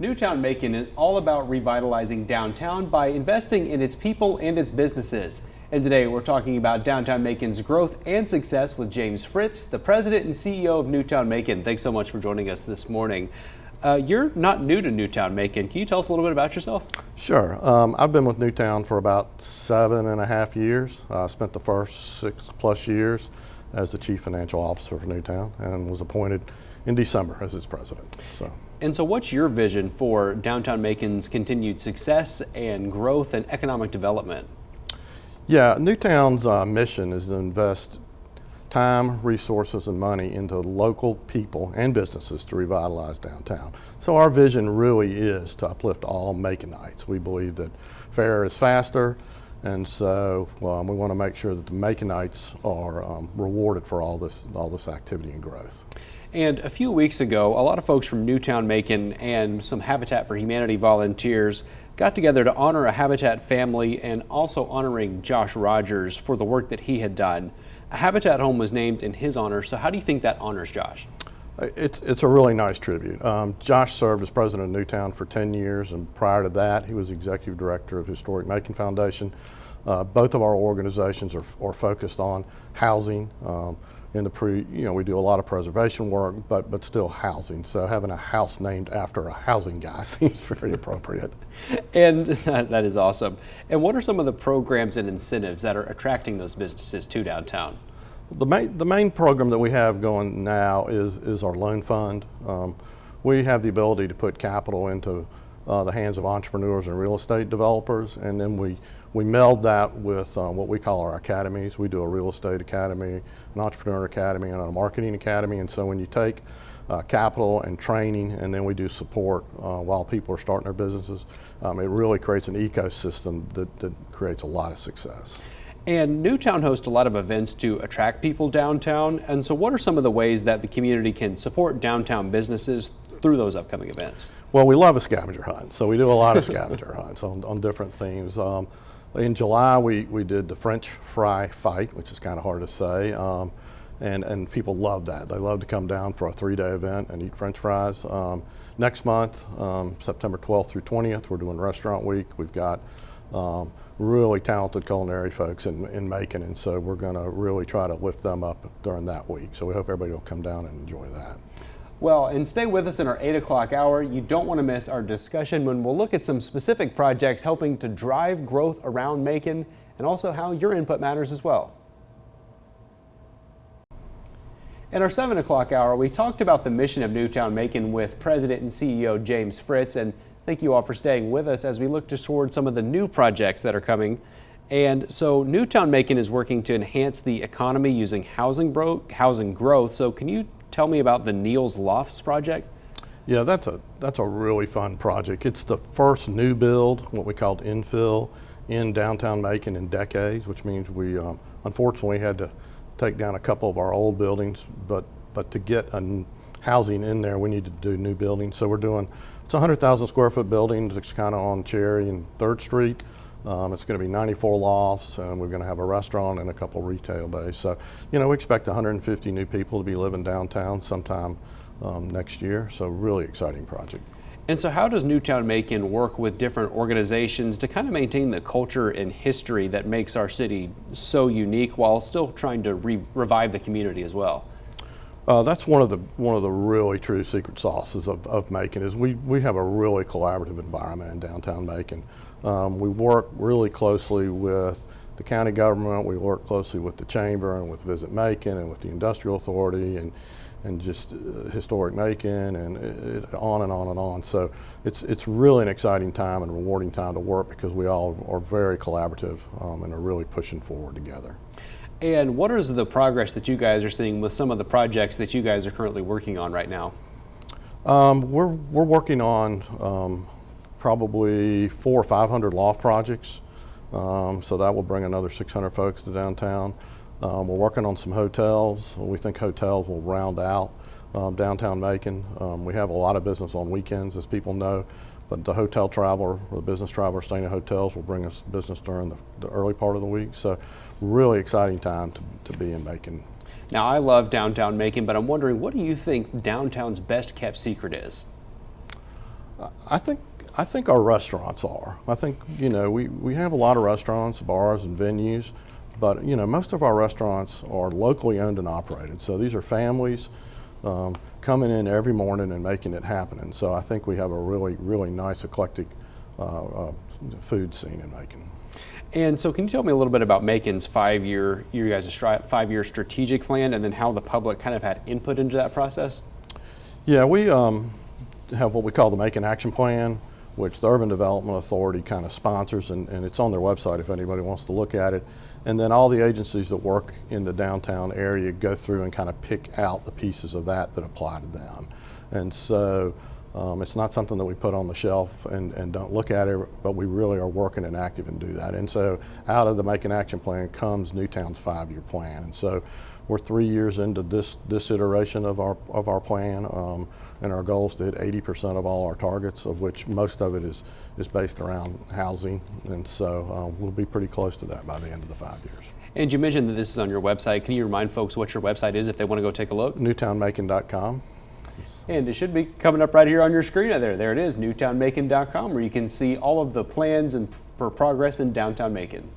NewTown Macon is all about revitalizing downtown by investing in its people and its businesses. And today we're talking about downtown Macon's growth and success with James Fritz, the president and CEO of NewTown Macon. Thanks so much for joining us this morning. You're not new to NewTown Macon. Can you tell us a little bit about yourself? Sure. I've been with NewTown for about 7.5 years. I spent the first 6+ years as the Chief Financial Officer for NewTown and was appointed in December as its president. And so what's your vision for downtown Macon's continued success and growth and economic development? Yeah, NewTown's mission is to invest time, resources, and money into local people and businesses to revitalize downtown. So our vision really is to uplift all Maconites. We believe that fair is faster, and so we want to make sure that the Maconites are rewarded for all this activity and growth. And a few weeks ago, a lot of folks from NewTown Macon and some Habitat for Humanity volunteers got together to honor a Habitat family and also honoring Josh Rogers for the work that he had done. A Habitat home was named in his honor, so how do you think that honors Josh? It's a really nice tribute. Josh served as president of NewTown for 10 years, and prior to that, he was executive director of Historic Macon Foundation. Both of our organizations are focused on housing. We do a lot of preservation work, but still housing. So having a house named after a housing guy seems very appropriate. And that is awesome. And what are some of the programs and incentives that are attracting those businesses to downtown? The main program that we have going now is our loan fund. We have the ability to put capital into the hands of entrepreneurs and real estate developers, and then we meld that with what we call our academies. We do a real estate academy, an entrepreneur academy, and a marketing academy. And so when you take capital and training, and then we do support while people are starting their businesses, it really creates an ecosystem that creates a lot of success. And NewTown hosts a lot of events to attract people downtown. And so what are some of the ways that the community can support downtown businesses through those upcoming events? Well, we love a scavenger hunt, so we do a lot of scavenger hunts on different themes. In July, we did the French fry fight, which is kind of hard to say, and people love that. They love to come down for a 3-day event and eat French fries. Next month, September 12th through 20th, we're doing Restaurant Week. We've got really talented culinary folks in Macon, and so we're going to really try to lift them up during that week. So we hope everybody will come down and enjoy that. Well, and stay with us in our 8 o'clock hour. You don't want to miss our discussion when we'll look at some specific projects helping to drive growth around Macon and also how your input matters as well. In our 7 o'clock hour, we talked about the mission of NewTown Macon with President and CEO James Fritz, and thank you all for staying with us as we look toward some of the new projects that are coming. And so NewTown Macon is working to enhance the economy using housing growth. So can you tell me about the Neal's Lofts project? Yeah, that's a really fun project. It's the first new build, what we called infill, in downtown Macon in decades, which means we unfortunately had to take down a couple of our old buildings, but to get housing in there, we need to do new buildings. So it's a 100,000 square foot building. It's kind of on Cherry and 3rd Street. It's going to be 94 lofts, and we're going to have a restaurant and a couple retail bays. So, we expect 150 new people to be living downtown sometime next year. So, really exciting project. And so how does NewTown Macon work with different organizations to kind of maintain the culture and history that makes our city so unique while still trying to revive the community as well? That's one of the really true secret sauces of Macon is we have a really collaborative environment in downtown Macon. We work really closely with the county government. We work closely with the chamber and with Visit Macon and with the Industrial Authority and just Historic Macon and on and on and on. So it's really an exciting time and rewarding time to work because we all are very collaborative and are really pushing forward together. And what is the progress that you guys are seeing with some of the projects that you guys are currently working on right now? We're working on probably 400 or 500 loft projects, so that will bring another 600 folks to downtown. We're working on some hotels. We think hotels will round out downtown Macon. We have a lot of business on weekends, as people know, but the hotel traveler or the business traveler staying in hotels will bring us business during the early part of the week. So really exciting time to be in Macon. Now, I love downtown Macon, but I'm wondering, what do you think downtown's best kept secret is? I think our restaurants are. I think, you know, we have a lot of restaurants, bars, and venues, but, you know, most of our restaurants are locally owned and operated. So these are families coming in every morning and making it happen. And so I think we have a really nice, eclectic food scene in Macon. And so can you tell me a little bit about Macon's five-year strategic plan, and then how the public kind of had input into that process? Yeah, we have what we call the Macon Action Plan, which the Urban Development Authority kind of sponsors, and it's on their website if anybody wants to look at it. And then all the agencies that work in the downtown area go through and kind of pick out the pieces of that apply to them. And so it's not something that we put on the shelf and don't look at it, but we really are working and active and do that. And so out of the Macon Action Plan comes NewTown's 5-year plan. And so we're 3 years into this iteration of our plan, and our goal is to hit 80% of all our targets, of which most of it is based around housing. And so we'll be pretty close to that by the end of the 5 years. And you mentioned that this is on your website. Can you remind folks what your website is if they want to go take a look? NewTownMacon.com. And it should be coming up right here on your screen. There it is, NewTownMacon.com, where you can see all of the plans and for progress in downtown Macon.